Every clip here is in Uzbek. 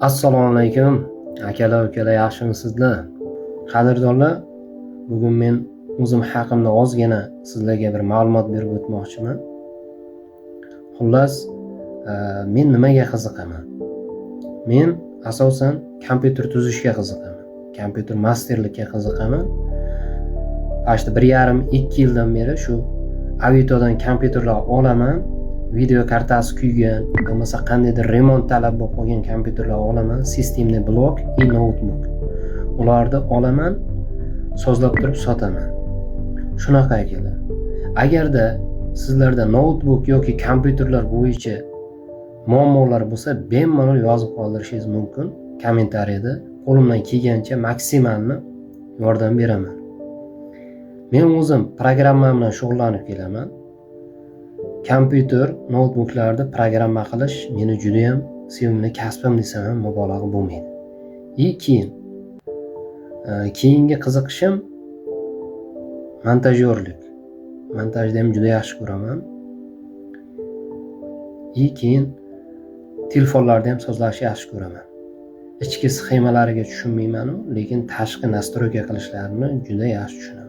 Assalomu alaykum akalar, ukalar, yaxshimisizlar? Qadrdonlar, bugun men o'zim haqimda ozgina sizlarga bir ma'lumot berib o'tmoqchiman. Xullas, men nimaga qiziqaman? Men asosan kompyuter tuzishga qiziqaman. Kompyuter masterlikka qiziqaman. Ashta 1,5-2 yildan beri shu Avitodan kompyuterlar olaman. Video kartasi kuygan, bo'lmasa qandaydir remont talab bo'lib qolgan kompyuterlar olaman, sistemli blok va notebook. Ularni olaman, sozlab turib sotaman. Shunaqa akalar. Agarda sizlarda notebook yoki kompyuterlar bo'yicha muammolar bo'lsa, bemalol yozib qoldirishingiz mumkin. Kommentariyada qo'limdan kelgancha maksimalni yordam beraman. Men o'zim programma bilan shug'ullanib kelaman. Kompyuter, notebooklarda programma qilish meni juda ham sevimli kasbim desam ham mubolag'a bo'lmaydi. Keyingi qiziqishim montajyorlik. Montajni ham juda yaxshi ko'raman. Keyin telefonlarda ham sozlashni yaxshi ko'raman. Ichki sxemalariga tushunmayman, lekin tashqi nastroyka qilishlarini juda yaxshi tushunaman.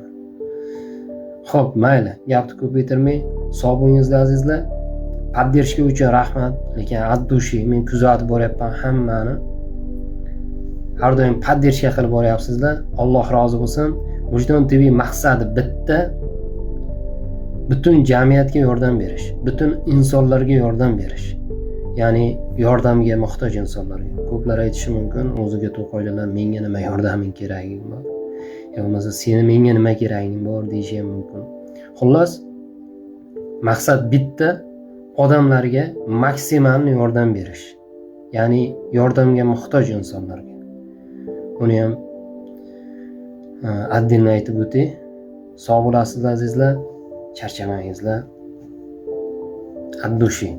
Xo'p, mayli, gapni ko'paytirmay, sog' bo'lingizlar azizlar. Poddershka uchun rahmat, lekin addushi men kuzatib boryapman hammani. Har doim poddershka qilib boryapsizlar. Alloh rozi bo'lsin. Vijdon TV maqsadi bitta. Butun jamiyatga yordam berish, butun insonlarga yordam berish. Ya'ni yordamga muhtoj insonlarga. Ko'plar aytishi mumkin, o'ziga to'qaylar, menga nima yordaming keragi bor? Bo'lmasa seni menga nima keraging bor deyishi ham mumkin. Xullas, maqsad bitta, odamlarga maksimalni yordam berish. Ya'ni yordamga muhtoj insonlarga. Buni ham addinni aytib o'tay. Sog' bo'lasizlar azizlar, charchamangizlar. Addushi.